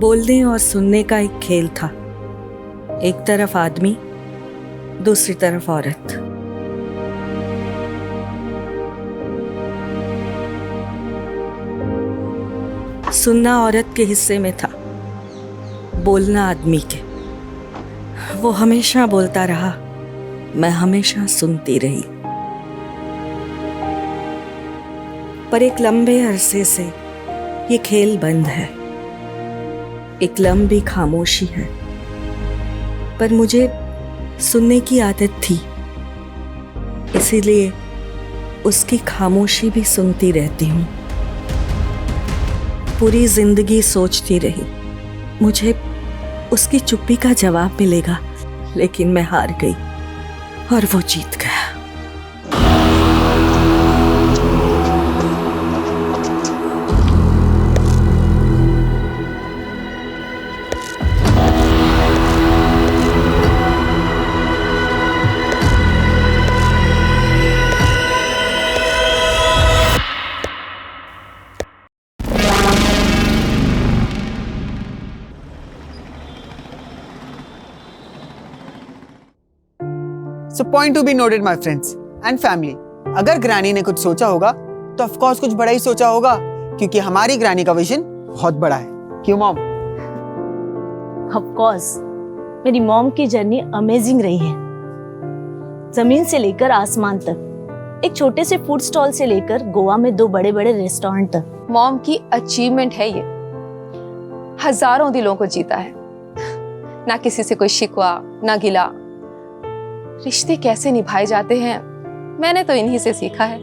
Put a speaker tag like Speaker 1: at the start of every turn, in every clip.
Speaker 1: बोलने और सुनने का एक खेल था। एक तरफ आदमी, दूसरी तरफ औरत। सुनना औरत के हिस्से में था, बोलना आदमी के। वो हमेशा बोलता रहा, मैं हमेशा सुनती रही। पर एक लंबे अरसे से ये खेल बंद है। एक लंबी खामोशी है। पर मुझे सुनने की आदत थी, इसीलिए उसकी खामोशी भी सुनती रहती हूँ। पूरी जिंदगी सोचती रही, मुझे उसकी चुप्पी का जवाब मिलेगा, लेकिन मैं हार गई और वो जीत गया।
Speaker 2: So point to be noted, my friends and family. अगर ग्रैनी ने कुछ सोचा होगा तो ऑफ कोर्स कुछ बड़ा ही सोचा होगा, क्योंकि हमारी ग्रैनी का विजन बहुत बड़ा है। क्यों मॉम?
Speaker 3: ऑफ कोर्स मेरी मॉम की जर्नी अमेजिंग रही है। जमीन से लेकर आसमान तक, एक छोटे से फूड स्टॉल से लेकर गोवा में 2 बड़े-बड़े रेस्टोरेंट तक।
Speaker 4: मॉम की अचीवमेंट है ये। हजारों दिलों को जीता है, ना किसी से कोई शिकवा ना गिला। रिश्ते कैसे निभाए जाते हैं मैंने तो इन्हीं से सीखा है।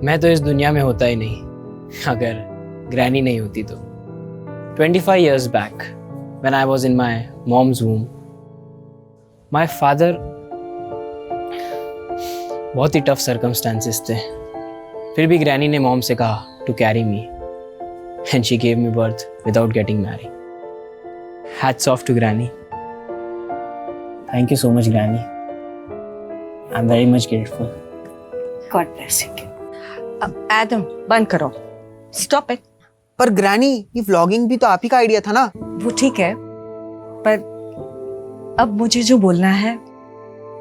Speaker 5: मैं तो इस दुनिया में होता ही नहीं अगर ग्रैनी नहीं होती तो। 25 years back when I was in my mom's womb, my father, बहुत ही टफ सर्कमस्टांसेस थे, फिर भी ग्रैनी ने मॉम से कहा to carry me and she gave me birth without getting married. Hats off to Granny. Thank you so much, Granny. I'm very much grateful.
Speaker 1: God bless you. अब Adam बंद करो, stop it.
Speaker 2: पर granny, ये vlogging भी तो आप ही का idea था ना?
Speaker 1: वो ठीक है, पर अब मुझे जो बोलना है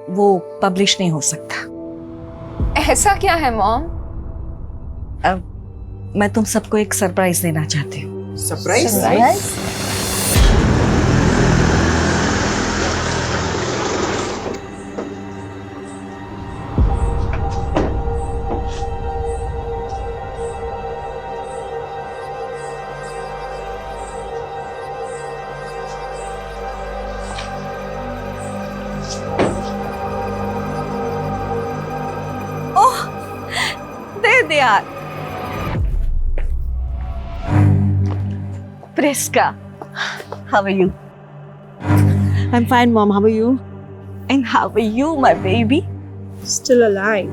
Speaker 1: वो पब्लिश नहीं हो सकता।
Speaker 4: ऐसा क्या है मॉम?
Speaker 1: अब मैं तुम सबको एक सरप्राइज देना चाहती हूँ।
Speaker 2: सरप्राइज?
Speaker 1: दे यार। Priska, how are you?
Speaker 3: I'm fine, mom. How are you?
Speaker 1: And how are you, my baby?
Speaker 3: Still alive.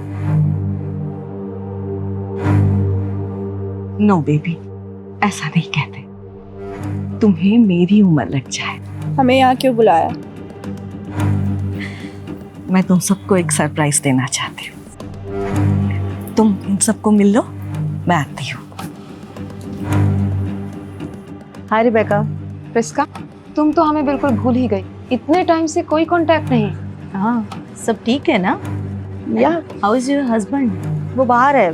Speaker 1: No, baby, ऐसा नहीं कहते। तुम्हें मेरी उम्र लग जाए।
Speaker 3: हमें यहाँ क्यों बुलाया?
Speaker 1: मैं तुम सबको एक सरप्राइज देना चाहती हूँ। तुम इन सबको मिल लो, मैं आती हूँ।
Speaker 3: हाय रिबेका।
Speaker 4: प्रिस्का, तुम तो हमें बिल्कुल भूल ही गई। इतने टाइम से कोई कांटेक्ट नहीं।
Speaker 3: हाँ, सब ठीक है ना?
Speaker 4: या
Speaker 3: हाउ इज योर हस्बैंड? वो बाहर है,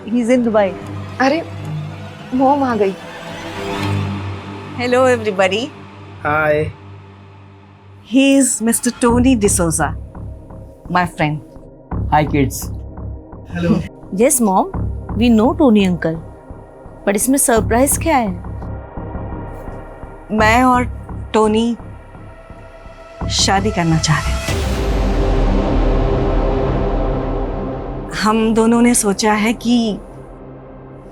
Speaker 3: ही इज इन दुबई।
Speaker 4: अरे मॉम आ गई।
Speaker 1: Hello everybody.
Speaker 5: Hi.
Speaker 1: He is Mr. Tony D'Souza, my friend.
Speaker 5: Hi kids.
Speaker 3: Yes mom, we know Tony uncle, पर इसमें सरप्राइज क्या है?
Speaker 1: मैं और टोनी शादी करना चाह रहे हैं। हम दोनों ने सोचा है कि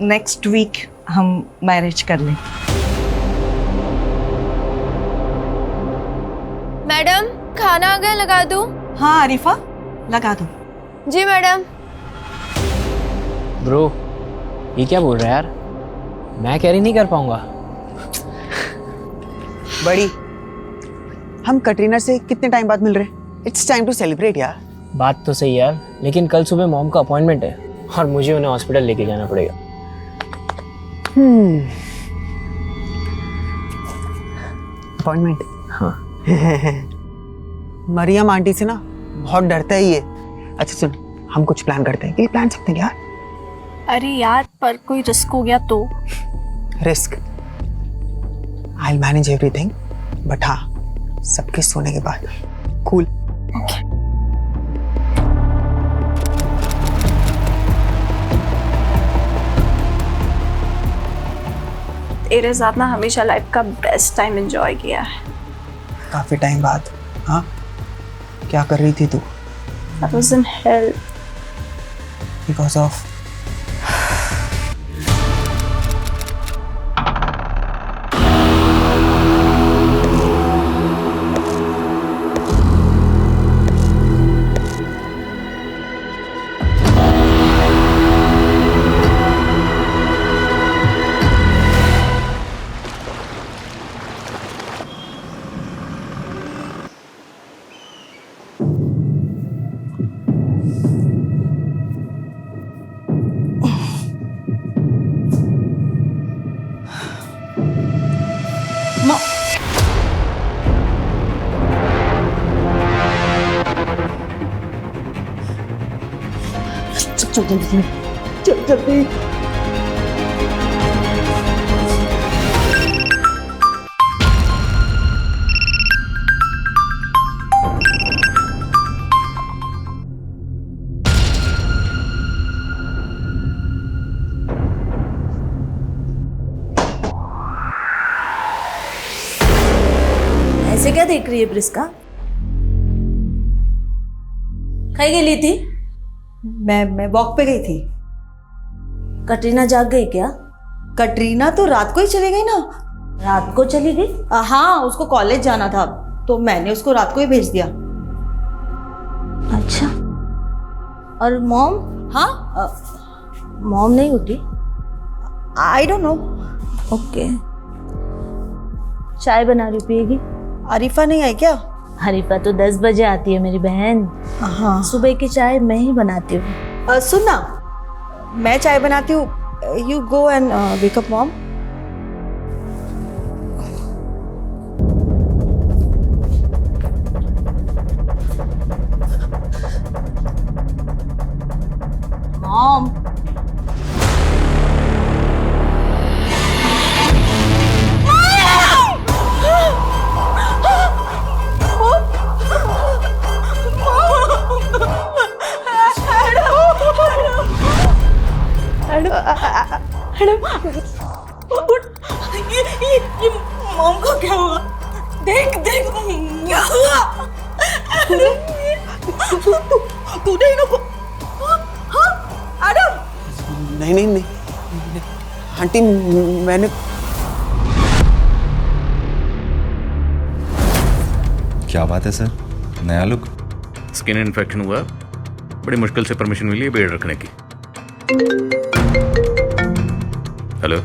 Speaker 1: नेक्स्ट वीक हम मैरिज कर लें।
Speaker 4: मैडम, खाना आ गया, लगा दूं?
Speaker 1: हाँ आरिफा, लगा दो।
Speaker 4: जी मैडम।
Speaker 5: ब्रो, ये क्या बोल रहा है यार? मैं कैरी नहीं कर पाऊंगा।
Speaker 2: बड़ी, हम कटरीना से कितने टाइम बाद मिल रहे हैं? इट्स टाइम टू सेलिब्रेट यार।
Speaker 5: बात तो सही यार, लेकिन कल सुबह मॉम का अपॉइंटमेंट है और मुझे उन्हें हॉस्पिटल लेके जाना पड़ेगा।
Speaker 2: डिसअपॉइंटमेंट।
Speaker 5: हाँ।
Speaker 2: मरियम आंटी से ना बहुत डरता है ये। अच्छा सुन, हम कुछ प्लान करते हैं। ये प्लान सकते हैं यार।
Speaker 6: अरे यार, पर कोई रिस्क हो गया तो?
Speaker 2: Risk I will manage everything, but हाँ सबके सोने के बाद। कूल।
Speaker 6: तेरे साथ ना हमेशा लाइफ का बेस्ट टाइम एंजॉय किया है।
Speaker 2: काफी टाइम बाद। हाँ, क्या कर रही थी तू?
Speaker 6: I was in hell.
Speaker 2: Because of चल जल्दी।
Speaker 3: ऐसे क्या देख रही है प्रिस्का? कहीं गेली थी?
Speaker 1: मैं वॉक पे गई थी।
Speaker 3: कटरीना जाग गई क्या?
Speaker 1: कटरीना तो रात को ही चली गई ना।
Speaker 3: रात को चली गई?
Speaker 1: हाँ, उसको कॉलेज जाना था तो मैंने उसको रात को ही भेज दिया।
Speaker 3: अच्छा। और मॉम?
Speaker 1: हाँ,
Speaker 3: मॉम नहीं उठी?
Speaker 1: I don't know.
Speaker 3: ओके। चाय बना रही, पिएगी?
Speaker 1: अरीफा नहीं आई क्या?
Speaker 3: हरीफा तो 10 बजे आती है मेरी बहन।
Speaker 1: हाँ।
Speaker 3: सुबह की चाय मैं ही बनाती हूँ।
Speaker 1: सुन ना, मैं चाय बनाती हूँ, you go and wake up mom.
Speaker 3: Mom,
Speaker 1: ये मॉम को क्या हुआ? देख क्या हुआ? तू नहीं नको। हाँ एडम।
Speaker 2: नहीं आंटी, मैंने
Speaker 7: क्या बात है सर, नया लुक?
Speaker 8: स्किन इन्फेक्शन हुआ, बड़ी मुश्किल से परमिशन मिली है बेड रखने की। हेलो,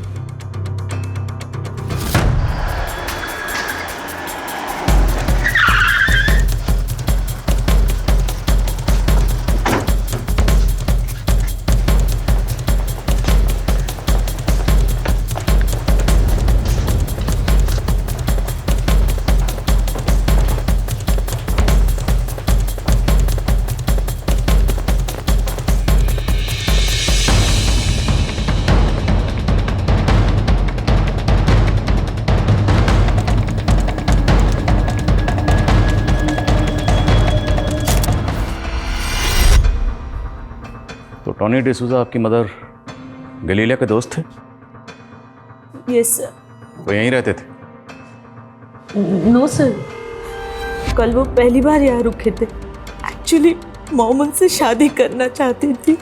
Speaker 8: तो टॉनी डिसूजा आपकी मदर गलीलिया के दोस्त थे?
Speaker 3: Yes sir.
Speaker 8: वो यहीं रहते थे?
Speaker 3: नो सर, कल वो पहली बार यहाँ रुके थे। एक्चुअली मॉम उनसे शादी करना चाहती थी।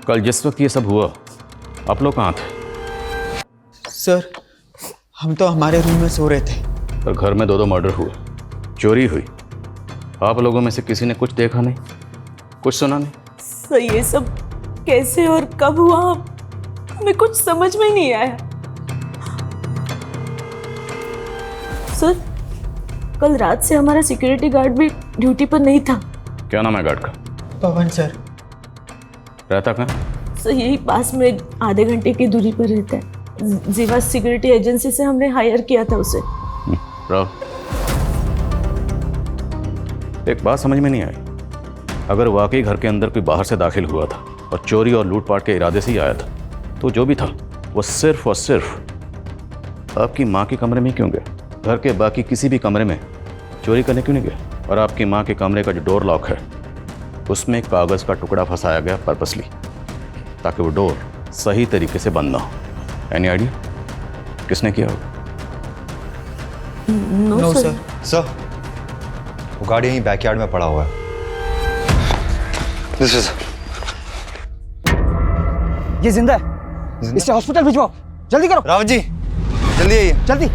Speaker 8: कल जिस वक्त ये सब हुआ आप लोग कहाँ थे?
Speaker 2: सर, हम तो हमारे रूम में सो रहे थे।
Speaker 8: पर घर में 2 मर्डर हुए, चोरी हुई, आप लोगों में से किसी ने कुछ देखा नहीं, कुछ सुना नहीं?
Speaker 3: सर ये सब कैसे और कब हुआ हमें कुछ समझ में नहीं आया। सर कल रात से हमारा सिक्योरिटी गार्ड भी ड्यूटी पर नहीं था।
Speaker 8: क्या नाम है गार्ड का?
Speaker 2: पवन सर।
Speaker 8: रहता कहाँ?
Speaker 3: सर यही पास में आधे घंटे की दूरी पर रहता है। जीवा सिक्योरिटी एजेंसी से हमने हायर किया था उसे।
Speaker 8: राहुल, एक बात समझ में नहीं आई। अगर वाकई घर के अंदर कोई बाहर से दाखिल हुआ था और चोरी और लूटपाट के इरादे से ही आया था, तो जो भी था वो सिर्फ और सिर्फ आपकी माँ के कमरे में क्यों गया? घर के बाकी किसी भी कमरे में चोरी करने क्यों नहीं गया? और आपकी माँ के कमरे का जो डोर लॉक है उसमें कागज़ का टुकड़ा फंसाया गया पर्पसली, ताकि वो डोर सही तरीके से बंद ना हो। एनी आइडिया किसने किया होगा?
Speaker 3: No sir.
Speaker 7: सर, वो गाड़ी यहीं बैकयार्ड में पड़ा हुआ है। दिस इज
Speaker 2: ये जिंदा है, इसे हॉस्पिटल भिजवाओ, जल्दी करो।
Speaker 7: रावत जी, जल्दी आइए,
Speaker 2: जल्दी।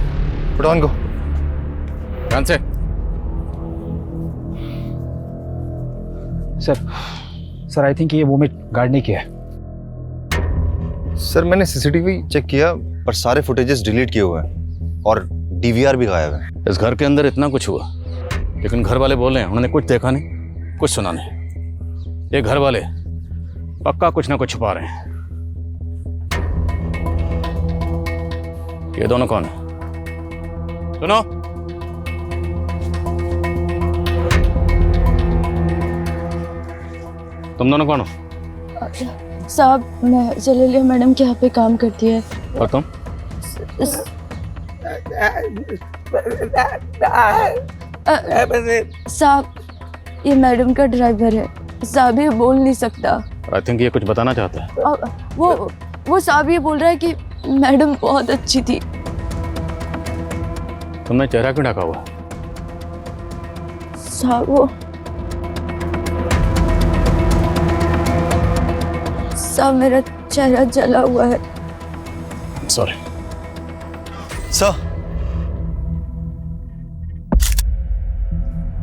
Speaker 7: पुट ऑन को।
Speaker 8: ध्यान से।
Speaker 9: सर आई थिंक ये वोमिट गार्ड ने किया है।
Speaker 7: सर, मैंने सीसीटीवी चेक किया पर सारे फुटेजेस डिलीट किए हुए हैं और डीवीआर भी गायब है।
Speaker 8: इस घर के अंदर इतना कुछ हुआ, लेकिन घर वाले बोल रहे हैं उन्होंने कुछ देखा नहीं, कुछ सुना नहीं। ये घर वाले पक्का कुछ ना कुछ छुपा रहे हैं। ये दोनों कौन है? सुनो, तुम दोनों कौन हो?
Speaker 10: साहब, मैं जलीलिया मैडम के यहाँ पे काम करती है।
Speaker 8: और तुम?
Speaker 10: साहब, ये मैडम का ड्राइवर है। साहब ये बोल नहीं सकता।
Speaker 8: आई थिंक ये कुछ बताना चाहता है।
Speaker 10: वो साहब ये बोल रहा है कि मैडम बहुत अच्छी थी।
Speaker 8: तुमने चेहरा क्यों ढका हुआ?
Speaker 10: साहब वो साहब मेरा चेहरा जला हुआ है।
Speaker 8: सॉरी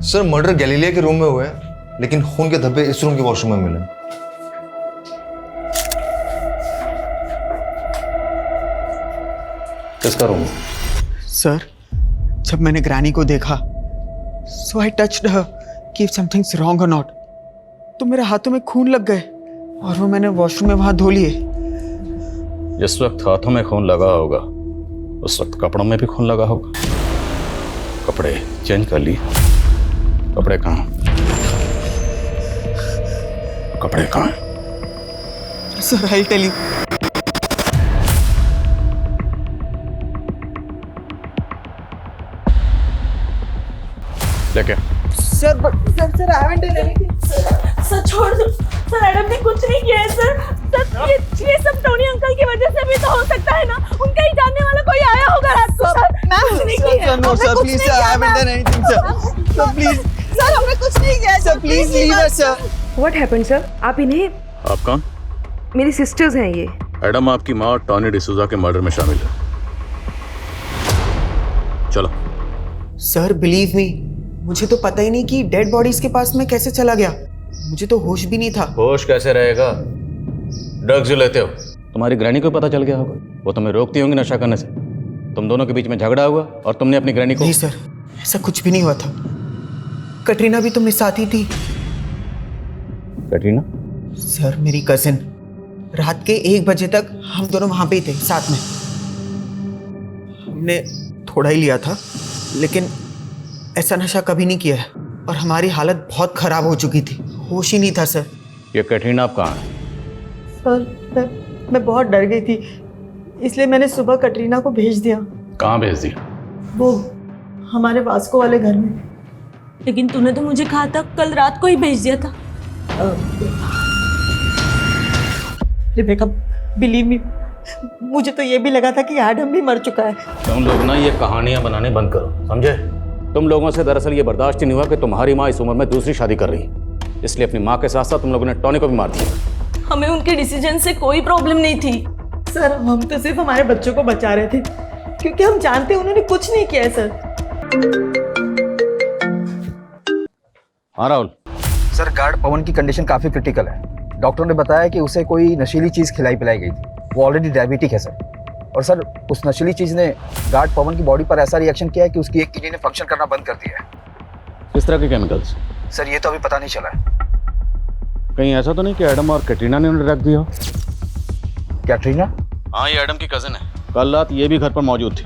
Speaker 7: सर, मर्डर गैलीलिया के रूम में हुआ है, लेकिन खून के धब्बे इस रूम के वॉशरूम में मिले।
Speaker 8: किसका रूम?
Speaker 2: सर, जब मैंने ग्रैनी को देखा, सो आई टच्ड हर कि इफ समथिंग्स रॉन्ग और नॉट, तो मेरे हाथों में खून लग गए और वो मैंने वॉशरूम में वहां धो लिए।
Speaker 8: जिस वक्त हाथों में खून लगा होगा उस वक्त कपड़ों में भी खून लगा होगा। कपड़े चेंज कर लिए? कपड़े कहाँ? कपड़े कहाँ?
Speaker 2: Sir, I tell you.
Speaker 8: लेके
Speaker 2: sir, sir, I haven't done anything.
Speaker 3: Sir छोड़ दो सर, मैडम ने कुछ नहीं किया है सर। सर ये सब टोनी अंकल की वजह से भी तो हो सकता है ना। उनका ही जानने वाला कोई आया होगा रात को। सर कुछ नहीं किया।
Speaker 2: No sir, please sir, I haven't done anything sir. Sir please, sir हमने कुछ नहीं किया। Sir please leave us sir.
Speaker 11: What happened sir? आप इन्हें?
Speaker 8: आप कौन?
Speaker 11: मेरी सिस्टर्स हैं ये।
Speaker 8: एडम आपकी माँ और टॉनी डिसूजा के मर्डर में शामिल है। चलो।
Speaker 2: सर बिलीव मी, मुझे तो पता ही नहीं कि डेड बॉडीज के पास में कैसे चला गया। मुझे तो होश भी नहीं था।
Speaker 8: होश कैसे रहेगा? ड्रग्स जो लेते हो। तुम्हारी ग्रैनी को पता चल गया होगा, वो तुम्हें रोकती होंगी नशा करने से। तुम दोनों के बीच में झगड़ा हुआ और तुमने अपनी ग्रैनी को।
Speaker 2: नहीं सर, ऐसा कुछ भी नहीं हुआ था। कटरीना भी तो मेरे साथ ही थी।
Speaker 8: कटरीना?
Speaker 2: सर मेरी कजिन, रात के 1 बजे तक हम दोनों वहां पे ही थे साथ में। हमने थोड़ा ही लिया था, लेकिन ऐसा नशा कभी नहीं किया है और हमारी हालत बहुत खराब हो चुकी थी। होश ही नहीं था सर।
Speaker 8: ये कटरीना आप कहाँ है?
Speaker 12: सर मैं बहुत डर गई थी, इसलिए मैंने सुबह कटरीना को भेज दिया।
Speaker 8: कहाँ भेज दिया?
Speaker 12: वो हमारे वास्को वाले घर में।
Speaker 3: लेकिन तूने तो मुझे कहा था कल रात को ही भेज दिया था।
Speaker 12: रिबेका, बिलीव मी, मुझे तो ये भी लगा था कि एडम भी मर चुका है।
Speaker 8: तुम लोग ना ये कहानियां बनाने बंद करो, समझे? तुम लोगों से दरअसल ये बर्दाश्त ही नहीं हुआ कि तुम्हारी माँ इस उम्र में दूसरी शादी कर रही है, इसलिए अपनी माँ के साथ साथ तुम लोगों ने टॉनी को भी मार दिया।
Speaker 3: हमें उनके डिसीजन से कोई प्रॉब्लम नहीं थी
Speaker 12: सर। हम तो सिर्फ हमारे बच्चों को बचा रहे थे, क्योंकि हम जानते हैं उन्होंने कुछ नहीं किया है सर।
Speaker 8: हाँ राहुल।
Speaker 9: सर, गार्ड पवन की कंडीशन काफ़ी क्रिटिकल है। डॉक्टर ने बताया कि उसे कोई नशीली चीज़ खिलाई पिलाई गई थी। वो ऑलरेडी डायबिटिक है सर। और सर, उस नशीली चीज़ ने गार्ड पवन की बॉडी पर ऐसा रिएक्शन किया है कि उसकी एक किडनी ने फंक्शन करना बंद कर दिया है।
Speaker 8: किस तरह के केमिकल्स?
Speaker 9: सर ये तो अभी पता नहीं चला है।
Speaker 8: कहीं ऐसा तो नहीं कि एडम और कैटरीना ने उन्हें रख दिया हो?
Speaker 9: कैटरीना?
Speaker 8: हाँ, ये एडम की कजिन है, कल रात ये भी घर पर मौजूद थी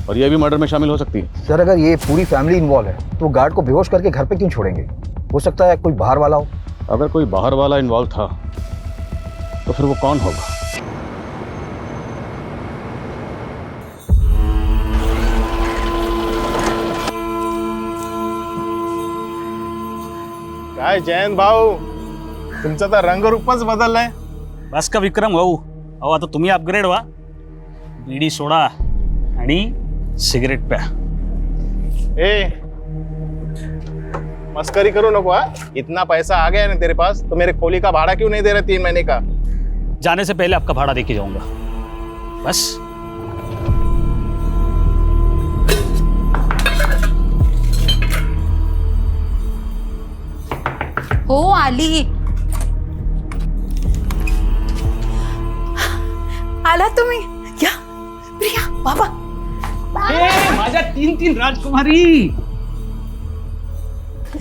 Speaker 8: और ये भी मर्डर में शामिल हो सकती है।
Speaker 9: सर अगर ये पूरी फैमिली इन्वॉल्व है तो गार्ड को बेहोश करके घर पे क्यों छोड़ेंगे? हो सकता है कोई बाहर वाला हो।
Speaker 8: अगर कोई बाहर वाला इन्वॉल्व था तो फिर वो कौन होगा?
Speaker 13: काय जयंत भाऊ, तुमचा तर रंगरूपच बदललाय.
Speaker 14: बस का विक्रम भाऊ, अहो आता तुम्ही अपग्रेड व्हा. बीडी सोडा आणि सिगरेट प्या.
Speaker 13: ए मस्करी करो नको. इतना पैसा आ गया ना तेरे पास तो मेरे खोली का भाड़ा क्यों नहीं दे रहे 3 महीने का?
Speaker 14: जाने से पहले आपका भाड़ा देके जाऊंगा बस.
Speaker 10: हो आली.
Speaker 6: आला तुम्ही? या प्रिया बाबा.
Speaker 14: माझ्या 3 राजकुमारी.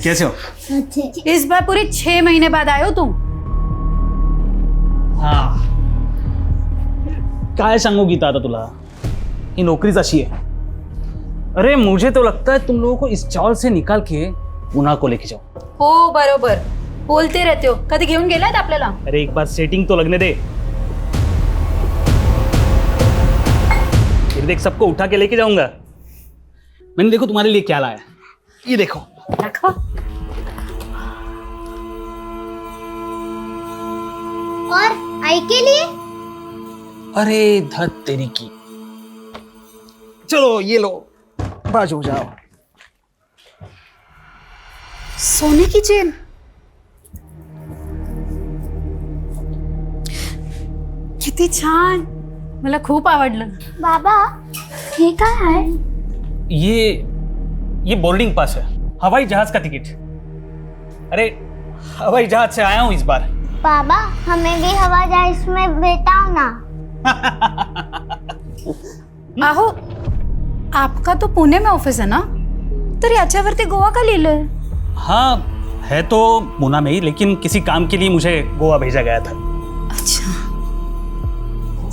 Speaker 14: कैसे हो?
Speaker 10: इस बार पूरे 6 महीने बाद आए हो तुम.
Speaker 14: हाँ. काय सांगू गीता आता तुला, ही नौकरीच अशी आहे. अरे मुझे तो लगता है तुम लोगों को इस चावल से निकाल के पुन्हा को लेके जाओ.
Speaker 10: हो बरोबर बोलते रहते हो. कधी घेऊन गेलात आपल्याला?
Speaker 14: अरे एक बार सेटिंग तो लगने दे. फिर देख सबको उठा के लेके जाऊंगा. मैंने देखो तुम्हारे लिए क्या लाया. ये देखो.
Speaker 10: रखो.
Speaker 15: और आई के लिए?
Speaker 14: अरे धत तेरी की. चलो ये लो, बाजू जाओ.
Speaker 10: सोने की चेन. किती छान. मला खूप आवडलं.
Speaker 15: बाबा हे काय आहे?
Speaker 14: ये बोर्डिंग पास है, हवाई जहाज का टिकट. अरे हवाई जहाज से आया हूं इस बार.
Speaker 15: बाबा हमें भी हवाई जहाज में बैठाओ ना.
Speaker 10: आहो आपका तो पुणे में ऑफिस है ना, तर याच्यावरती गोवा का लिहिलंय?
Speaker 14: हाँ है तो पुणे में ही, लेकिन किसी काम के लिए मुझे गोवा भेजा गया था.
Speaker 10: अच्छा.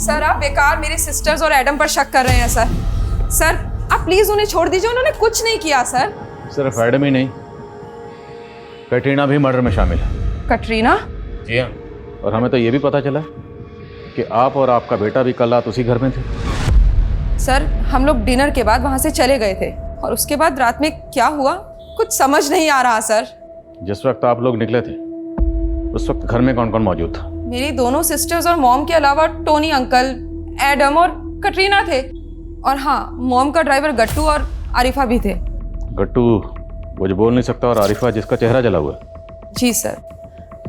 Speaker 4: सर आप बेकार मेरे सिस्टर्स और एडम पर शक कर रहे हैं सर. सर आप प्लीज उन्हें छोड़ दीजिए, उन्होंने कुछ नहीं किया सर.
Speaker 8: सिर्फ एडम ही नहीं, कैटरीना भी मर्डर में शामिल है.
Speaker 4: कटरीना?
Speaker 8: जी हाँ. और हमें तो ये भी पता चला कि आप और आपका बेटा भी कल रात उसी घर में थे.
Speaker 4: सर हम लोग डिनर के बाद वहां से चले गए थे और उसके बाद रात में क्या हुआ कुछ समझ नहीं आ रहा सर.
Speaker 8: जिस वक्त आप लोग निकले थे उस वक्त घर में कौन कौन मौजूद था?
Speaker 4: मेरी दोनों सिस्टर्स और मॉम के अलावा टोनी अंकल, एडम और कटरीना थे. और हाँ मॉम का ड्राइवर गट्टू और आरिफा भी थे.
Speaker 8: गट्टू वो जो बोल नहीं सकता और आरिफा जिसका चेहरा जला हुआ है?
Speaker 4: जी सर.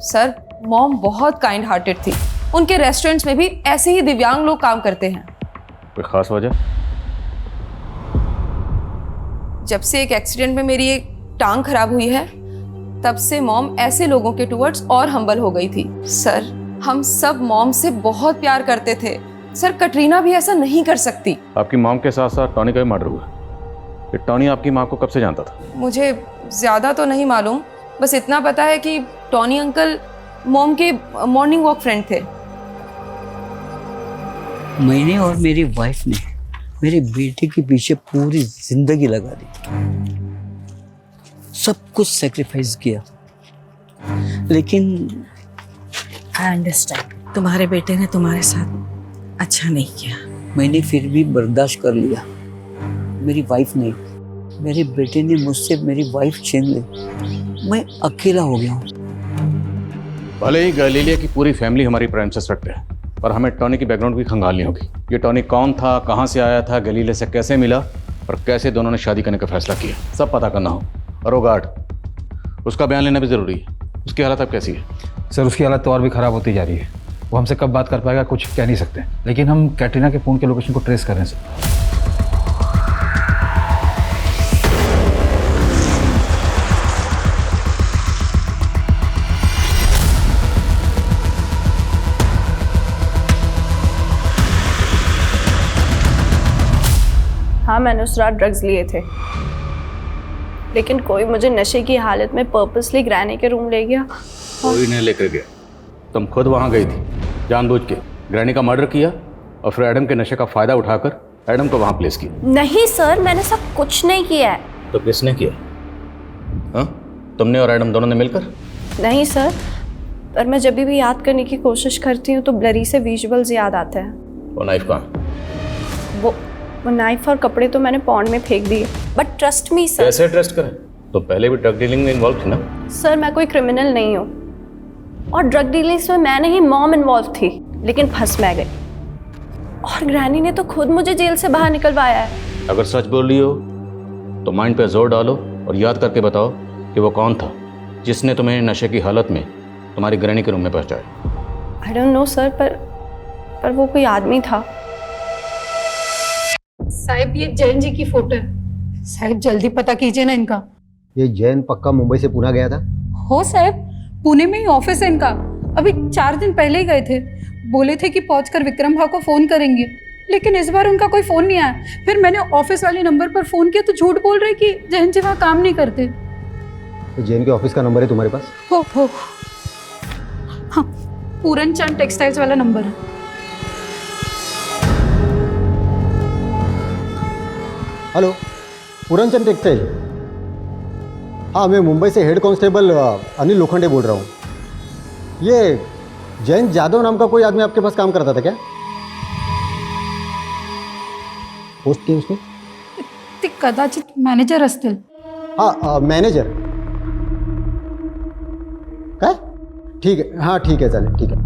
Speaker 4: सर मॉम बहुत काइंड हार्टेड थी. उनके रेस्टोरेंट्स में भी ऐसे ही दिव्यांग लोग काम करते हैं.
Speaker 8: कोई खास वजह?
Speaker 4: जब से एक एक्सीडेंट में मेरी एक टांग खराब हुई है तब से मॉम ऐसे लोगों के टुवर्ड्स और हम्बल हो गई थी. सर हम सब मॉम से बहुत प्यार करते थे. सर कटरीना भी ऐसा नहीं कर सकती.
Speaker 8: आपकी मॉम के साथ साथ टॉनी का भी मर्डर हुआ. ये टॉनी आपकी माँ को कब से जानता था?
Speaker 4: मुझे ज़्यादा तो नहीं मालूम, बस इतना पता है कि टॉनी अंकल मॉम के मॉर्निंग वॉक फ्रेंड थे.
Speaker 16: मैंने और मेरी वाइफ ने मेरे बेटे के पीछे पूरी जिंदगी लगा दी. सब कुछ सेक्रीफाइस किया, लेकिन
Speaker 1: आई अंडरस्टैंड. तुम्हारे बेटे ने तुम्हारे साथ अच्छा नहीं किया.
Speaker 16: मैंने फिर भी बर्दाश्त कर लिया. मेरी वाइफ नहीं, मेरे बेटे ने मुझसे मेरी वाइफ छीन ली. मैं अकेला हो गया हूँ.
Speaker 8: भले ही गैलीलिया की पूरी फैमिली हमारी प्राइम सस्पेक्ट है, पर हमें टॉनी की बैकग्राउंड भी खंगालनी होगी. ये टॉनी कौन था, कहाँ से आया था, गैलीलिया से कैसे मिला और कैसे दोनों ने शादी करने का फैसला किया, सब पता करना हो. और वो गार्ड, उसका बयान लेना भी ज़रूरी है. उसकी हालत अब कैसी है?
Speaker 9: सर उसकी हालत तो और भी ख़राब होती जा रही है. वो हमसे कब बात कर पाएगा कुछ कह नहीं सकते, लेकिन हम कैटरीना के फ़ोन के लोकेशन को ट्रेस कर रहे हैं सर.
Speaker 6: हाँ मैंने उस रात ड्रग्स लिए थे, लेकिन कोई मुझे नशे की हालत में पर्पसली ग्रैनी के रूम ले गया.
Speaker 8: कोई नहीं लेकर गया, तुम खुद वहाँ गई थी जानबूझ के. ग्रैनी का मर्डर किया और फिर एडम के नशे का फ़ायदा उठाकर एडम को वहाँ प्लेस किया।
Speaker 6: नहीं सर, मैंने सब कुछ नहीं किया है।
Speaker 8: तो किसने किया? हाँ, तुमने और एडम दोनों ने मिलकर?
Speaker 6: नहीं सर, पर मैं जब भी याद करने की कोशिश करती हूँ तो ब्लरी से विजुअल्स याद आते हैं।
Speaker 8: वो नाइफ कहाँ?
Speaker 6: वो नाइफ और कपड़े तो मैंने पॉन्ड में फेंक दिए। But trust me sir.
Speaker 8: कैसे ट्रस्ट करें? तो पहले भी ड्रग डीलिंग में इन्वॉल्व थी ना?
Speaker 6: सर मैं कोई क्रिमिनल नहीं हूँ, और ड्रग डीलिंग्स में मैं नहीं, मॉम इन्वॉल्व थी, लेकिन फंस मैं गई। और ग्रैनी ने तो खुद मुझे जेल से बाहर निकलवाया है।
Speaker 8: अगर सच बोल रही हो तो माइंड पे जोर डालो और याद करके बताओ कि वो कौन था जिसने तुम्हें नशे की हालत में तुम्हारी ग्रैनी के रूम में पहुंचाया।
Speaker 6: आई डोंट नो सर, पर वो कोई आदमी था।
Speaker 10: साहिब ये जैन जी की फोटो है। साहिब जल्दी पता कीजिए ना इनका।
Speaker 17: ये जैन पक्का मुंबई से पुणे गया था?
Speaker 10: हो साहिब, पुणे में ही ऑफिस है इनका। अभी 4 दिन पहले ही गए थे। बोले थे कि पहुंचकर विक्रम भाव को फोन करेंगे, लेकिन इस बार उनका कोई फोन नहीं आया। फिर मैंने ऑफिस वाले नंबर पर फोन किया तो झूठ बोल रहे कि जैन जी वहाँ काम नहीं करते।
Speaker 17: तो जैन के ऑफिस का नंबर है तुम्हारे पास?
Speaker 10: हो हाँ, पूरन चंद टेक्सटाइल्स वाला नंबर है।
Speaker 17: Hello, Puran Chand textile. हाँ, मैं मुंबई से हेड कांस्टेबल अनिल लोखंडे बोल रहा हूँ। ये जैन जादव नाम का कोई आदमी आपके पास काम करता था क्या? पोस्ट की उसने?
Speaker 10: ते कदाचित मॅनेजर असतील।
Speaker 17: हाँ, मॅनेजर काय? ठीक है, हाँ ठीक है, चालेल, ठीक है।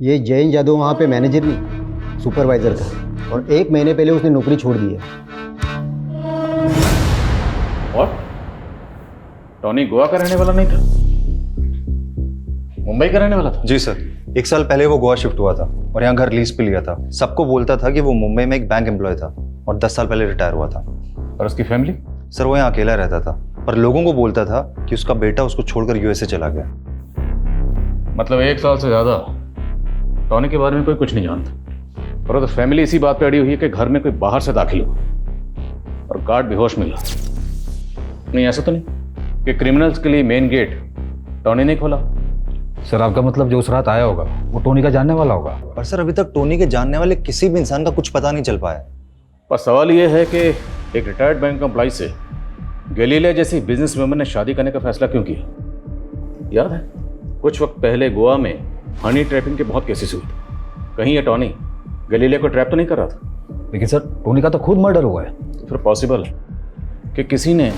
Speaker 17: ये जैन जादव वहाँ पे मैनेजर नहीं, सुपरवाइजर था, और 1 महीने पहले उसने नौकरी छोड़ दी है।
Speaker 8: और टॉनी गोवा का रहने वाला नहीं था, मुंबई का रहने वाला था?
Speaker 7: जी सर, 1 साल पहले वो गोवा शिफ्ट हुआ था और यहाँ घर लीज पे लिया था। सबको बोलता था कि वो मुंबई में एक बैंक एम्प्लॉय था और 10 साल पहले रिटायर हुआ था।
Speaker 8: और उसकी फैमिली?
Speaker 7: सर वो यहाँ अकेला रहता था, पर लोगों को बोलता था कि उसका बेटा उसको छोड़कर यूएसए चला गया।
Speaker 8: मतलब 1 साल से ज्यादा टॉनी के बारे में कोई कुछ नहीं जानता, और तो फैमिली इसी बात पे अड़ी हुई है कि घर में कोई बाहर से दाखिल हुआ और गार्ड बेहोश मिला। नहीं, ऐसा तो नहीं कि क्रिमिनल्स के लिए मेन गेट टॉनी ने खोला?
Speaker 9: सर आपका मतलब जो उस रात आया होगा वो टोनी का जानने वाला होगा?
Speaker 7: पर सर अभी तक टोनी के जानने वाले किसी भी इंसान का कुछ पता नहीं चल पाया।
Speaker 8: पर सवाल ये है कि एक रिटायर्ड बैंक एम्प्लॉय से गैलीलिया जैसी बिजनेस वुमन ने शादी करने का फैसला क्यों किया? याद है कुछ वक्त पहले गोवा में हनी ट्रैपिंग के बहुत केसेस हुए थे। कहीं ये टॉनी गैलीलिया को ट्रैप तो नहीं कर रहा था?
Speaker 9: लेकिन सर टोनी का तो खुद मर्डर हुआ है।
Speaker 8: तो फिर पॉसिबल है कि किसी ने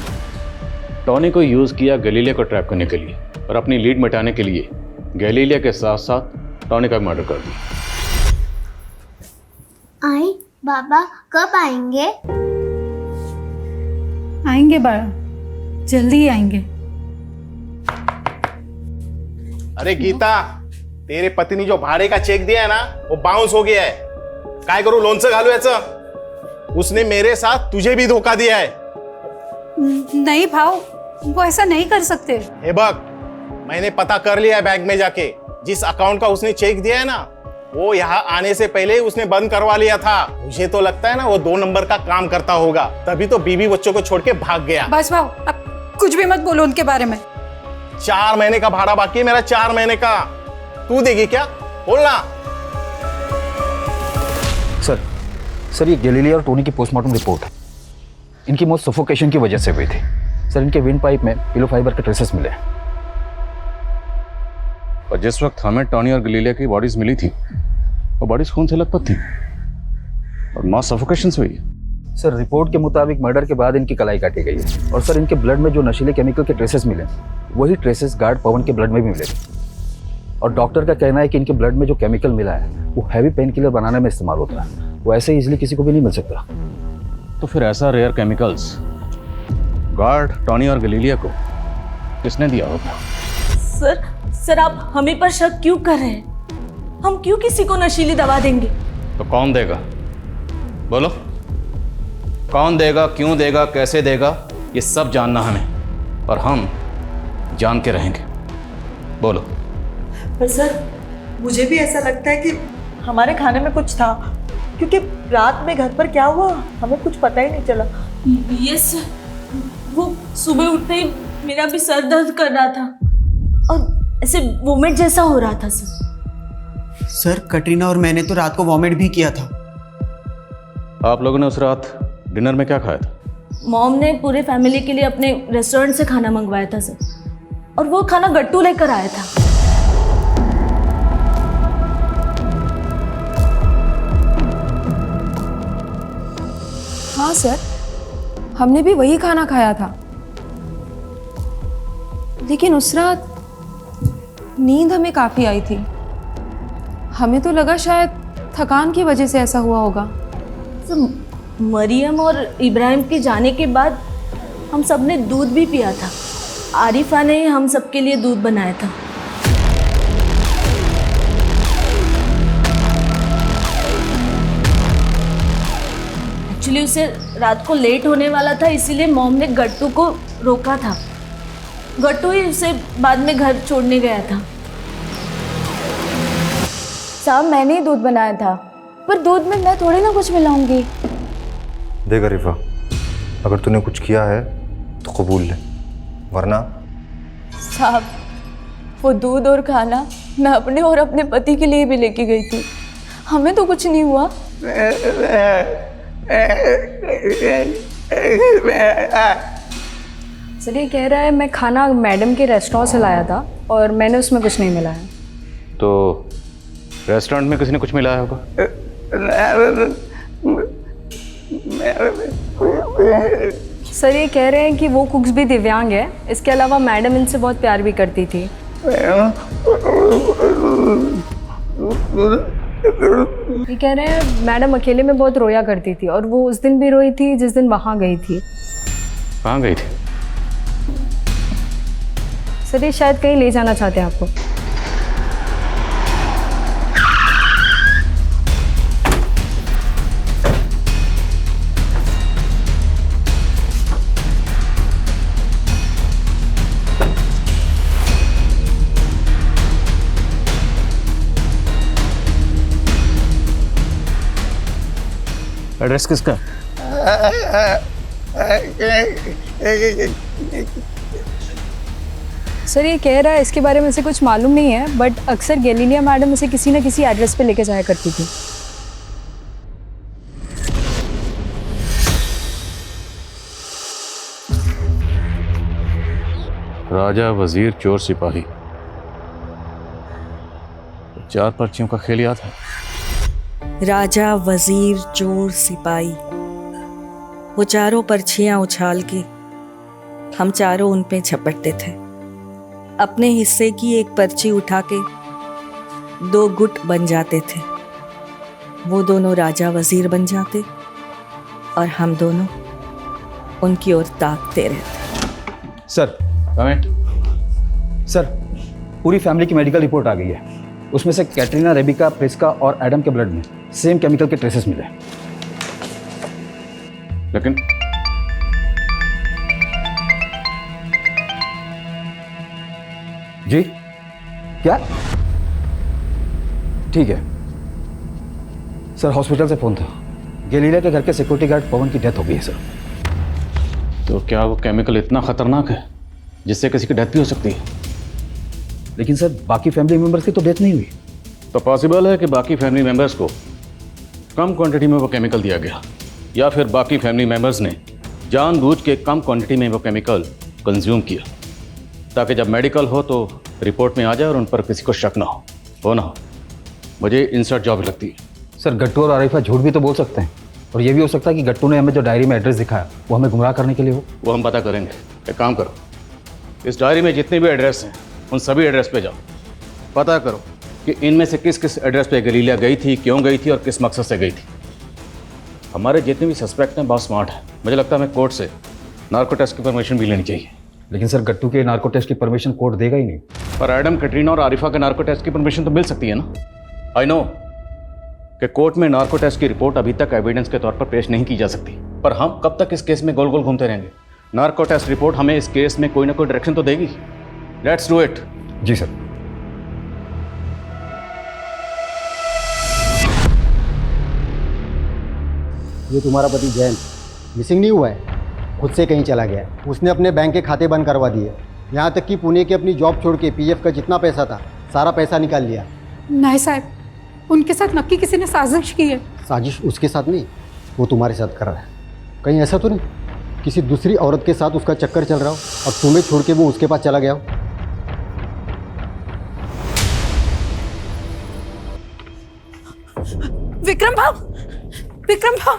Speaker 8: टॉनी को यूज़ किया गैलीलिया को ट्रैप करने के लिए, और अपनी लीड मिटाने के लिए गैलीलिया के साथ साथ टॉनी का मर्डर कर दिया।
Speaker 15: आई बाबा कब आएंगे?
Speaker 10: आएंगे बाळा, जल्दी ही आएंगे।
Speaker 13: अरे गीता, तेरे पति ने जो भाड़े का चेक दिया है ना वो बाउंस हो गया है। काय करू, लोणचं घालू याचं? उसने मेरे साथ तुझे भी धोखा दिया है।
Speaker 10: नहीं भाव, वो ऐसा नहीं कर सकते।
Speaker 13: हे बघ, मैंने पता कर लिया है बैंक में जाके, जिस अकाउंट का उसने चेक दिया है ना वो यहाँ आने से पहले ही उसने बंद करवा लिया था। मुझे तो लगता है ना वो 2 नंबर का काम करता होगा, तभी तो बीवी बच्चों को छोड़ के भाग गया।
Speaker 10: बस भाव, अब कुछ भी मत बोलो उनके बारे में।
Speaker 13: 4 महीने का भाड़ा बाकी है मेरा, 4 महीने का। तू देगी क्या? बोलना।
Speaker 9: सर ये गैलीलिया और टोनी की पोस्टमार्टम रिपोर्ट है। इनकी मौत सफोकेशन की वजह से हुई थी। सर इनके विंड पाइप में पिलो फाइबर के ट्रेसेस मिले।
Speaker 8: और जिस वक्त हमें टॉनी और गैलीलिया की बॉडीज मिली थी वो बॉडीज खून से लथपथ थी और मौत सफोकेशन से हुई है।
Speaker 9: सर रिपोर्ट के मुताबिक मर्डर के बाद इनकी कलाई काटी गई है। और सर इनके ब्लड में जो नशीले केमिकल के ट्रेसेस मिले वही ट्रेसेस गार्ड पवन के ब्लड में भी मिले। और डॉक्टर का कहना है कि इनके ब्लड में जो केमिकल मिला है वो हैवी पेन किलर बनाने में इस्तेमाल होता है। वो ऐसे इजीली किसी को भी नहीं मिल सकता।
Speaker 8: तो फिर ऐसा रेयर केमिकल्स गार्ड, टॉनी और गैलीलिया को किसने दिया होगा?
Speaker 3: सर आप हमें पर शक क्यों कर रहे हैं? हम क्यों किसी को नशीली दवा देंगे?
Speaker 8: तो कौन देगा? बोलो, कौन देगा, क्यों देगा, कैसे देगा, ये सब जानना हमें, और हम जान के रहेंगे। बोलो।
Speaker 12: पर सर मुझे भी ऐसा लगता है कि हमारे खाने में कुछ था, क्योंकि रात में घर पर क्या हुआ हमें कुछ पता ही नहीं चला।
Speaker 3: यस, वो सुबह उठते ही मेरा भी सर दर्द कर रहा था और ऐसे वोमिट जैसा हो रहा था सर।
Speaker 2: सर कटरीना और मैंने तो रात को वॉमिट भी किया था।
Speaker 8: आप लोगों ने उस रात डिनर में क्या खाया था?
Speaker 3: मॉम ने पूरे फैमिली के लिए अपने रेस्टोरेंट से खाना मंगवाया था सर, और वो खाना गट्टू लेकर आया था।
Speaker 4: हाँ सर, हमने भी वही खाना खाया था, लेकिन उस रात नींद हमें काफ़ी आई थी। हमें तो लगा शायद थकान की वजह से ऐसा हुआ होगा।
Speaker 3: तो मरियम और इब्राहिम के जाने के बाद हम सब ने दूध भी पिया था। आरिफा ने हम सब के लिए दूध बनाया था। एक्चुअली उसे रात को लेट होने वाला था, इसीलिए मॉम ने गट्टू को रोका था। गट्टू ही उसे बाद में घर छोड़ने गया था।
Speaker 18: साहब मैंने ही दूध बनाया था, पर दूध में मैं थोड़ी ना कुछ मिलाऊंगी।
Speaker 7: देख अरीफा, अगर तूने कुछ किया है तो कबूल ले, वरना।
Speaker 18: साहब वो दूध और खाना मैं अपने और अपने पति के लिए भी लेके गई थी, हमें तो कुछ नहीं हुआ।
Speaker 6: सर ये कह रहा है मैं खाना मैडम के रेस्टोरेंट से लाया था और मैंने उसमें कुछ नहीं मिलाया।
Speaker 8: तो रेस्टोरेंट में किसी ने कुछ मिलाया होगा।
Speaker 6: सर ये कह रहे हैं कि वो कुक्स भी दिव्यांग है, इसके अलावा मैडम इनसे बहुत प्यार भी करती थी। ये कह रहे हैं मैडम अकेले में बहुत रोया करती थी, और वो उस दिन भी रोई थी जिस दिन वहाँ गई थी।
Speaker 8: कहाँ गई थी?
Speaker 6: सर ये शायद कहीं ले जाना चाहते हैं आपको।
Speaker 14: एड्रेस किसका?
Speaker 6: सर ये कह रहा है इसके बारे में से कुछ मालूम नहीं है, बट अक्सर गैलीलिया मैडम इसे किसी न किसी एड्रेस पे लेके जाया करती थी।
Speaker 8: राजा वजीर चोर सिपाही, 4 पर्चियों का खेल याद है?
Speaker 1: राजा वजीर चोर सिपाही, वो चारों पर्चियां उछाल के हम चारों उन पे झपटते थे। अपने हिस्से की एक पर्ची उठा के 2 गुट बन जाते थे। वो दोनों राजा वजीर बन जाते और हम दोनों उनकी ओर ताकते रहते।
Speaker 9: सर सर, पूरी फैमिली की मेडिकल रिपोर्ट आ गई है। उसमें से कैटरीना, रेबिका, प्रिस्का और एडम के ब्लड में सेम केमिकल के ट्रेसेस मिले।
Speaker 8: लेकिन
Speaker 9: जी क्या? ठीक है सर, हॉस्पिटल से फोन था। गैलीलिया के घर के सिक्योरिटी गार्ड पवन की डेथ हो गई है सर।
Speaker 8: तो क्या वो केमिकल इतना खतरनाक है जिससे किसी की डेथ भी हो सकती है?
Speaker 9: लेकिन सर बाकी फैमिली मेंबर्स की तो डेथ नहीं हुई।
Speaker 8: तो पॉसिबल है कि बाकी फैमिली मेंबर्स को कम क्वांटिटी में वो केमिकल दिया गया, या फिर बाकी फैमिली मेंबर्स ने जानबूझ के कम क्वांटिटी में वो केमिकल कंज्यूम किया, ताकि जब मेडिकल हो तो रिपोर्ट में आ जाए और उन पर किसी को शक ना हो ना हो। मुझे इंसर्ट जॉब लगती है।
Speaker 9: सर गट्टू और आरिफा झूठ भी तो बोल सकते हैं, और ये भी हो सकता है कि गट्टू ने हमें जो डायरी में एड्रेस दिखाया वो हमें गुमराह करने के लिए हो।
Speaker 8: वो हम पता करेंगे। एक काम करो, इस डायरी में जितने भी एड्रेस हैं उन सभी एड्रेस पे जाओ, पता करो कि इनमें से किस किस एड्रेस पे गैलीलिया गई थी, क्यों गई थी और किस मकसद से गई थी। हमारे जितने भी सस्पेक्ट हैं बहुत स्मार्ट हैं। मुझे लगता है हमें कोर्ट से नार्को टेस्ट की परमिशन भी लेनी चाहिए।
Speaker 9: लेकिन सर गट्टू के नार्को टेस्ट की परमिशन कोर्ट देगा ही नहीं।
Speaker 8: पर एडम, कैटरीना और आरिफा के नार्को टेस्ट की परमिशन तो मिल सकती है ना। आई नो कि कोर्ट में नार्को टेस्ट की रिपोर्ट अभी तक एविडेंस के तौर पर पेश नहीं की जा सकती, पर हम कब तक इस केस में गोल गोल घूमते रहेंगे? नार्को टेस्ट रिपोर्ट हमें इस केस में कोई ना कोई डायरेक्शन तो देगी। Let's do it.
Speaker 9: जी सर।
Speaker 17: ये तुम्हारा पति जैन मिसिंग नहीं हुआ है, खुद से कहीं चला गया है। उसने अपने बैंक के खाते बंद करवा दिए, यहाँ तक कि पुणे की अपनी जॉब छोड़ के पीएफ का जितना पैसा था सारा पैसा निकाल लिया।
Speaker 10: नहीं साहब, उनके साथ नक्की किसी ने साजिश की है।
Speaker 17: साजिश उसके साथ नहीं, वो तुम्हारे साथ कर रहा है। कहीं ऐसा तो नहीं किसी दूसरी औरत के साथ उसका चक्कर चल रहा हो और तुम्हें छोड़ के वो उसके पास चला गया हो?
Speaker 10: विक्रम भाव, विक्रम भाव,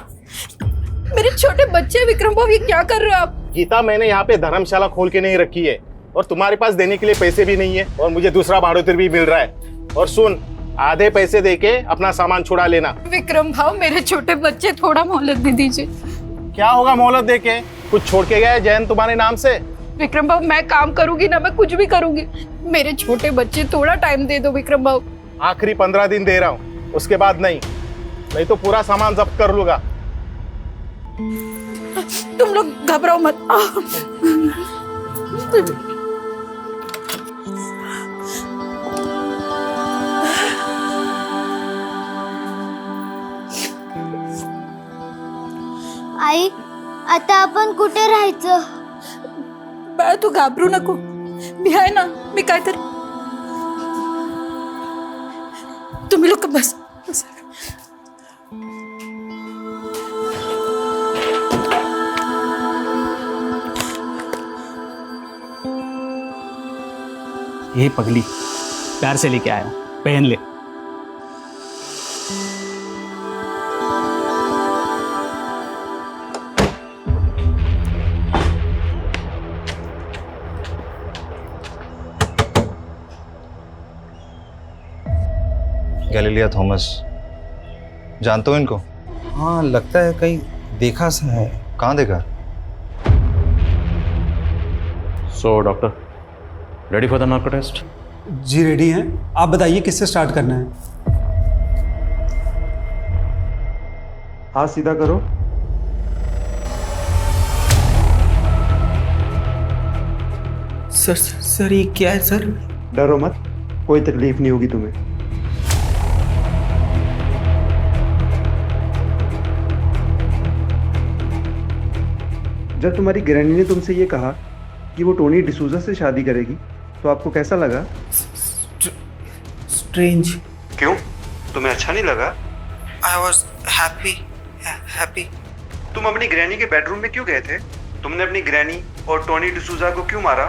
Speaker 10: मेरे छोटे बच्चे विक्रम भाव, ये क्या कर रहे हो आप?
Speaker 13: गीता, मैंने यहाँ पे धर्मशाला खोल के नहीं रखी है और तुम्हारे पास देने के लिए पैसे भी नहीं है और मुझे दूसरा भाड़ोतर भी मिल रहा है। और सुन, आधे पैसे देके अपना सामान छुड़ा लेना।
Speaker 10: विक्रम भाव, मेरे छोटे बच्चे, थोड़ा मोहलत दे दीजिए।
Speaker 13: क्या होगा मोहलत देके? कुछ छोड़ के गया है जैन तुम्हारे नाम से?
Speaker 10: विक्रम भाव, मैं काम करूंगी ना, मैं कुछ भी करूंगी। मेरे छोटे बच्चे, थोड़ा टाइम दे दो विक्रम भाव।
Speaker 13: आखिरी 15 दिन दे रहा हूँ, उसके बाद नहीं तो पूरा सामान जब्त कर लूंगा।
Speaker 10: तुम लोग घबराओ मत।
Speaker 15: आई, आता आपण कुठे राहायचं?
Speaker 10: बाळा, तू घाबरू नको, मी आहे ना, मी काय तर. तुम्ही लोक बस.
Speaker 14: ये पगली प्यार से लेके आया, पहन ले।
Speaker 7: गैलीलिया थॉमस, जानते हो इनको?
Speaker 9: हाँ, लगता है कहीं देखा सा है।
Speaker 7: कहाँ देखा?
Speaker 8: So doctor, ready for the narco test?
Speaker 19: जी रेडी हैं। आप बताइए किससे स्टार्ट करना है? हाथ सीधा करो।
Speaker 2: सर ये क्या है सर?
Speaker 19: डरो मत, कोई तकलीफ नहीं होगी तुम्हें। जब तुम्हारी ग्रैनी ने तुमसे ये कहा कि वो टोनी डिसूजा से शादी करेगी तो आपको कैसा लगा?
Speaker 2: स्ट्रेंज।
Speaker 19: क्यों, तुम्हें अच्छा नहीं लगा?
Speaker 2: I was happy.
Speaker 19: तुम अपनी ग्रैनी के बेडरूम में क्यों गए थे? तुमने अपनी ग्रैनी और टोनी डिसूजा को क्यों मारा?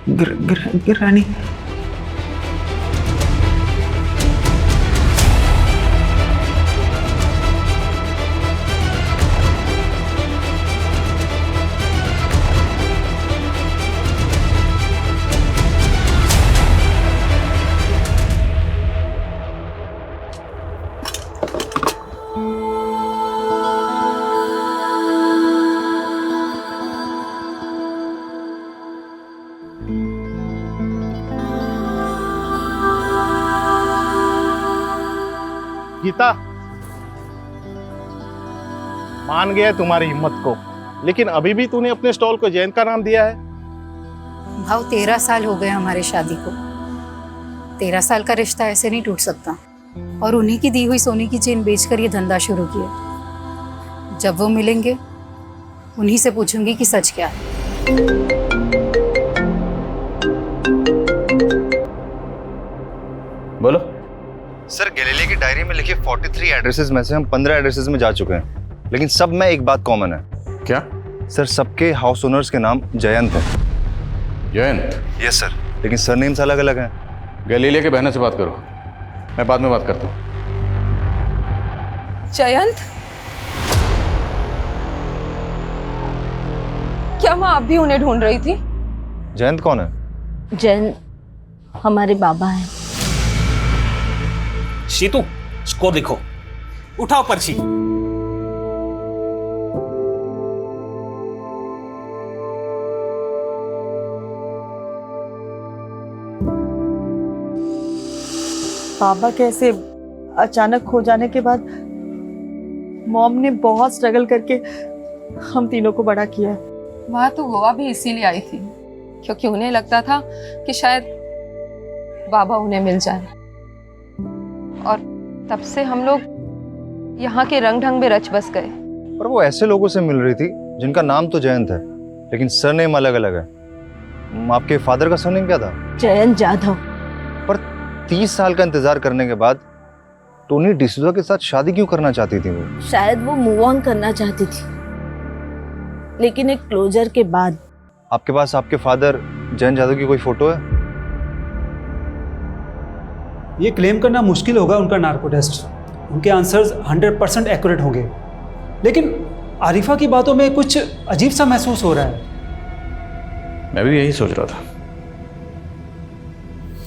Speaker 2: ग्रैनी।
Speaker 13: गीता, मान गया तुम्हारी हिम्मत को, लेकिन अभी भी तूने अपने स्टॉल को जैन का नाम दिया है।
Speaker 20: भाव 13 साल हो गए हमारी शादी को। 13 साल का रिश्ता ऐसे नहीं टूट सकता। और उन्हीं की दी हुई सोने की चेन बेचकर ये धंधा शुरू किया। जब वो मिलेंगे उन्हीं से पूछूंगी कि सच क्या है।
Speaker 8: बोलो।
Speaker 7: सर, गैलीलिया की डायरी में लिखे 43 एड्रेसेस में से हम 15 एड्रेसेस में जा चुके हैं, लेकिन सब में एक बात कॉमन है।
Speaker 8: क्या?
Speaker 7: सर, सबके हाउस ओनर्स के नाम जयंत है।
Speaker 8: जयंत?
Speaker 7: यस सर, लेकिन सरनेम्स अलग अलग हैं।
Speaker 8: गैलीलिया के बहनों से बात करो, मैं बाद में बात करता हूँ।
Speaker 6: जयंत, क्या माँ आप भी उन्हें ढूंढ रही थी?
Speaker 7: जयंत कौन है?
Speaker 3: जैन हमारे बाबा हैं।
Speaker 14: शीतू, स्कोर लिखो, उठाओ पर्ची।
Speaker 12: पापा कैसे अचानक खो जाने के बाद मॉम ने बहुत स्ट्रगल करके हम तीनों को बड़ा किया।
Speaker 4: वहाँ तो गोवा भी इसीलिए आई थी क्योंकि उन्हें लगता था कि शायद बाबा उन्हें मिल जाए, और तब से हम लोग यहाँ के रंग ढंग में रच बस गए।
Speaker 7: पर वो ऐसे लोगों से मिल रही थी जिनका नाम तो जयंत है, लेकिन सरनेम अलग अलग है। आपके फादर का सरनेम क्या था?
Speaker 3: जयंत जाधव।
Speaker 7: पर 30 साल का इंतजार करने के बाद टोनी डिसूजा के साथ शादी क्यों करना चाहती थी वो?
Speaker 3: शायद वो मूव ऑन करना चाहती थी, लेकिन एक क्लोजर के बाद।
Speaker 7: आपके पास आपके फादर जैन जादव की कोई फोटो है?
Speaker 21: ये क्लेम करना मुश्किल होगा उनका नार्को टेस्ट, उनके आंसर्स 100% एक्यूरेट होंगे, लेकिन आरिफा की बातों में कुछ अजीब सा महसूस हो रहा है।
Speaker 8: मैं भी यही सोच रहा था।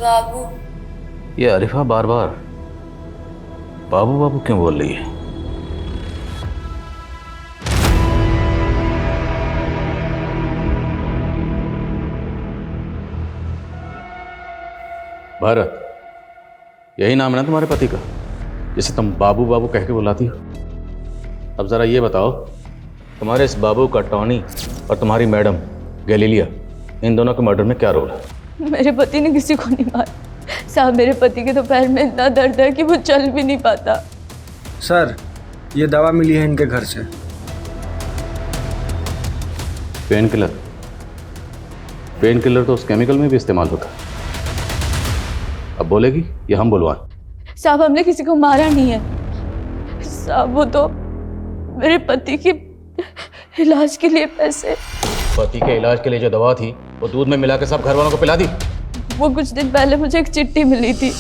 Speaker 18: बाबू,
Speaker 8: ये आरिफा बार बार बाबू बाबू क्यों बोल रही है? भारत, यही नाम है ना तुम्हारे पति का, जिसे तुम बाबू बाबू कह के बुलाती हो? अब जरा ये बताओ, तुम्हारे इस बाबू का टॉनी और तुम्हारी मैडम गैलीलिया, इन दोनों के मर्डर में क्या रोल है?
Speaker 18: मेरे पति ने किसी को नहीं मारा साहब। मेरे पति के तो पैर में इतना दर्द है कि वो चल भी नहीं पाता।
Speaker 22: सर, ये दवा मिली है इनके घर से।
Speaker 8: Pain killer? पेन किलर तो उस केमिकल में भी इस्तेमाल होता है। अब बोलेगी या हम बुलवाएं?
Speaker 18: साहब, हमने किसी को मारा नहीं है साहब, वो तो मेरे पति के इलाज के लिए पैसे।
Speaker 8: पति के इलाज के लिए जो दवा थी वो दूध में मिला के सब घर वालों को पिला दी?
Speaker 18: वो कुछ दिन पहले मुझे एक चिट्ठी मिली थी,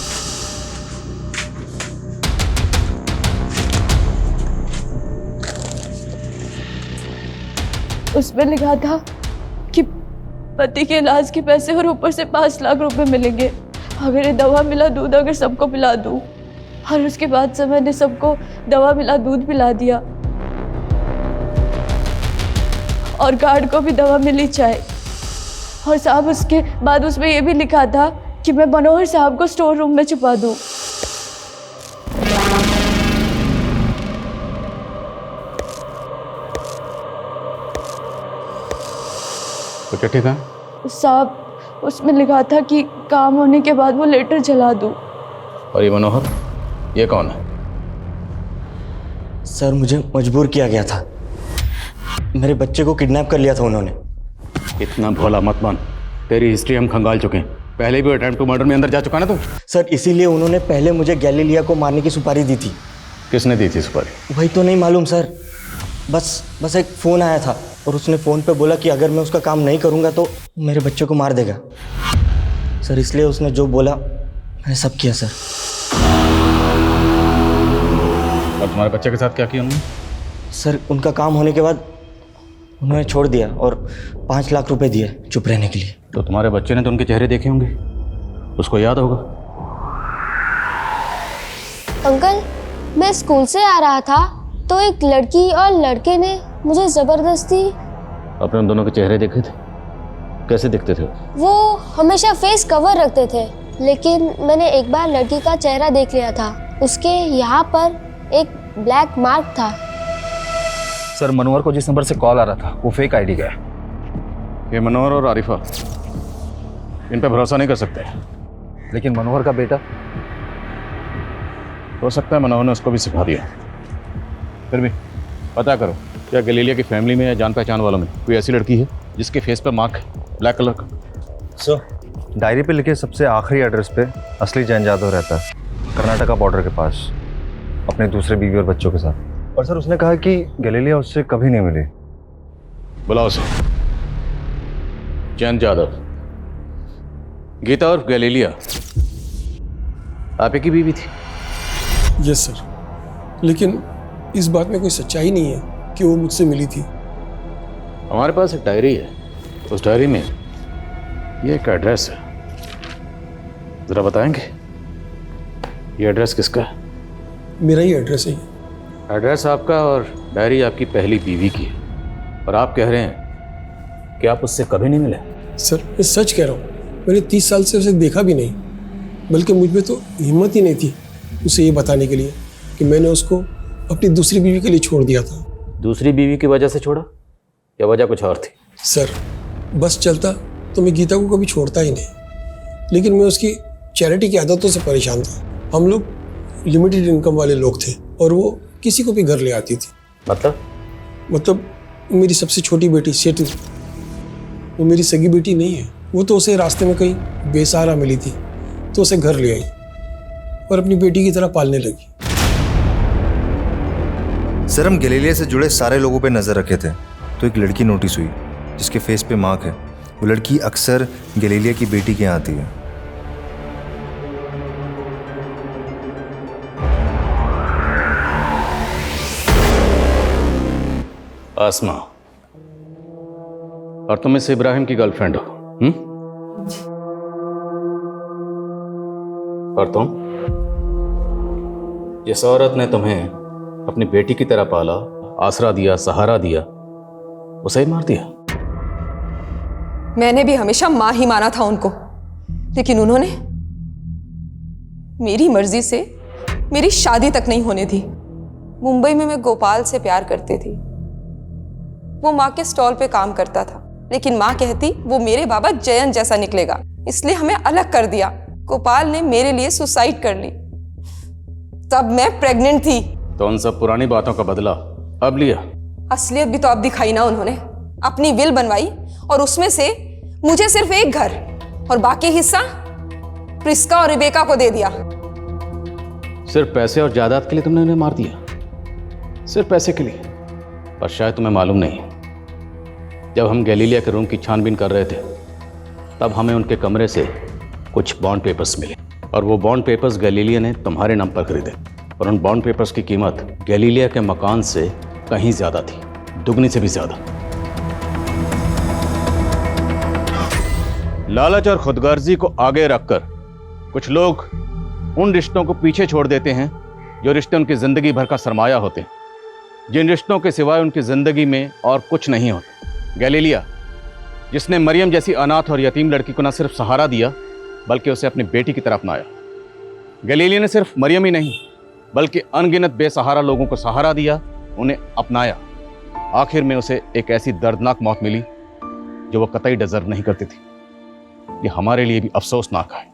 Speaker 18: उसमें लिखा था कि पति के इलाज के पैसे और ऊपर से 5 लाख रुपए मिलेंगे अगर ये दवा मिला दूध अगर सबको पिला दूं। और उसके बाद से मैंने सबको दवा मिला दूध पिला दिया और गार्ड को भी दवा मिली चाय। और साहब, उसके बाद उसमें ये भी लिखा था कि मैं मनोहर साहब को स्टोर रूम में छुपा दूं।
Speaker 8: तो क्या ठीक है
Speaker 18: साहब, उसमें लिखा था कि काम होने के बाद वो लेटर जला दूं।
Speaker 8: और ये मनोहर, ये कौन है?
Speaker 23: सर, मुझे मजबूर किया गया था, मेरे बच्चे को किडनैप कर लिया था उन्होंने।
Speaker 8: इतना भोला मत बन, तेरी हिस्ट्री हम खंगाल चुके हैं। पहले भी अटेम्प्ट टू मर्डर में अंदर जा चुका ना तू?
Speaker 23: सर, इसीलिए उन्होंने पहले मुझे गैलीलिया को मारने की सुपारी दी थी।
Speaker 8: किसने दी थी सुपारी?
Speaker 23: वही तो नहीं मालूम सर, बस एक फ़ोन आया था और उसने फ़ोन पे बोला कि अगर मैं उसका काम नहीं करूँगा तो मेरे बच्चे को मार देगा। सर, इसलिए उसने जो बोला मैंने सब किया सर।
Speaker 8: और तुम्हारे बच्चे के साथ क्या किया उन्होंने?
Speaker 23: सर, उनका काम होने के बाद उन्होंने छोड़ दिया और 5 लाख रुपए दिए चुप रहने के लिए।
Speaker 8: तो तुम्हारे बच्चे ने तो उनके चेहरे देखे होंगे, उसको याद होगा।
Speaker 15: अंकल, मैं स्कूल से आ रहा था तो एक लड़की और लड़के ने मुझे जबरदस्ती।
Speaker 8: अपने उन दोनों के चेहरे देखे थे? कैसे दिखते थे?
Speaker 15: वो हमेशा फेस कवर रखते थे, लेकिन मैंने एक बार लड़की का चेहरा देख लिया था, उसके यहाँ पर एक ब्लैक मार्क था।
Speaker 9: सर, मनोहर को जिस नंबर से कॉल आ रहा था वो फेक आईडी का है।
Speaker 8: ये मनोहर और आरिफा, इन पे भरोसा नहीं कर सकते।
Speaker 9: लेकिन मनोहर का बेटा?
Speaker 8: हो सकता है मनोहर ने उसको भी सिखा दिया। फिर भी पता करो, क्या गैलीलिया की फैमिली में या जान पहचान वालों में कोई ऐसी लड़की है जिसके फेस पर मार्क है ब्लैक कलर का?
Speaker 7: सर, डायरी पे लिखे सबसे आखिरी एड्रेस पे असली जैन जादव रहता है, कर्नाटका बॉर्डर के पास, अपने दूसरे बीवी और बच्चों के साथ। और सर, उसने कहा कि गैलीलिया उससे कभी नहीं मिली।
Speaker 8: बुलाओ उसे। जैन जादव, गीता और गैलीलिया आप ही की बीवी थी?
Speaker 24: यस सर, लेकिन इस बात में कोई सच्चाई नहीं है कि वो मुझसे मिली थी।
Speaker 8: हमारे पास एक डायरी है, उस डायरी में ये एक एड्रेस है, जरा बताएंगे ये एड्रेस किसका है?
Speaker 24: मेरा ही एड्रेस है ये।
Speaker 8: एड्रेस आपका और डायरी आपकी पहली बीवी की है, और आप कह रहे हैं कि आप उससे कभी नहीं मिले?
Speaker 24: सर, मैं सच कह रहा हूँ, मैंने 30 साल से उसे देखा भी नहीं, बल्कि मुझ में तो हिम्मत ही नहीं थी उसे ये बताने के लिए कि मैंने उसको अपनी दूसरी बीवी के लिए छोड़ दिया था।
Speaker 8: दूसरी बीवी की वजह से छोड़ा या वजह कुछ और थी?
Speaker 24: सर, बस चलता तो मैं गीता को कभी छोड़ता ही नहीं, लेकिन मैं उसकी चैरिटी की आदतों से परेशान था। हम लोग लिमिटेड इनकम वाले लोग थे और वो किसी को भी घर ले आती थी। मतलब मेरी सबसे छोटी बेटी सेतु, वो मेरी सगी बेटी नहीं है, वो तो उसे रास्ते में कहीं बेसहारा मिली थी तो उसे घर ले आई। और अपनी बेटी की तरह पालने लगी।
Speaker 7: सर, हम गैलीलिया से जुड़े सारे लोगों पे नज़र रखे थे तो एक लड़की नोटिस हुई जिसके फेस पे मार्क है। वो लड़की अक्सर गैलीलिया की बेटी के यहाँ आती है।
Speaker 8: आसमा, और तुम इस इब्राहिम की गर्लफ्रेंड हो? और तुम, जिस औरत ने तुम्हें अपनी बेटी की तरह पाला, आसरा दिया, सहारा दिया, उसे ही मार दिया।
Speaker 4: मैंने भी हमेशा माँ ही माना था उनको, लेकिन उन्होंने मेरी मर्जी से मेरी शादी तक नहीं होने दी। मुंबई में मैं गोपाल से प्यार करती थी। वो माँ के स्टॉल पे काम करता था, लेकिन माँ कहती वो मेरे बाबा जयंत जैसा निकलेगा, इसलिए हमें अलग कर दिया। गोपाल ने मेरे लिए सुसाइड कर ली। तब मैं प्रेग्नेंट थी।
Speaker 8: तो उन सब पुरानी बातों का बदला अब लिया?
Speaker 4: असलियत भी तो अब दिखाई ना उन्होंने। अपनी विल बनवाई और उसमें से मुझे सिर्फ एक घर और बाकी हिस्सा प्रिस्का और रिबेका को दे दिया।
Speaker 8: सिर्फ पैसे और जायदाद के लिए तुमने उन्हें मार दिया? सिर्फ पैसे के लिए? पर शायद तुम्हें मालूम नहीं, जब हम गैलीलिया के रूम की छानबीन कर रहे थे तब हमें उनके कमरे से कुछ बॉन्ड पेपर्स मिले, और वो बॉन्ड पेपर्स गैलीलिया ने तुम्हारे नाम पर खरीदे, और उन बॉन्ड पेपर्स की कीमत गैलीलिया के मकान से कहीं ज्यादा थी, दुगनी से भी ज्यादा। लालच और खुदगर्जी को आगे रखकर कुछ लोग उन रिश्तों को पीछे छोड़ देते हैं जो रिश्ते उनकी जिंदगी भर का सरमाया होते हैं, जिन रिश्तों के सिवाय उनकी जिंदगी में और कुछ नहीं होता। गैलीलिया, जिसने मरियम जैसी अनाथ और यतीम लड़की को न सिर्फ सहारा दिया बल्कि उसे अपनी बेटी की तरह अपनाया। गैलीलिया ने सिर्फ मरियम ही नहीं बल्कि अनगिनत बेसहारा लोगों को सहारा दिया, उन्हें अपनाया। आखिर में उसे एक ऐसी दर्दनाक मौत मिली जो वो कतई डिजर्व नहीं करती थी। ये हमारे लिए भी अफसोसनाक है।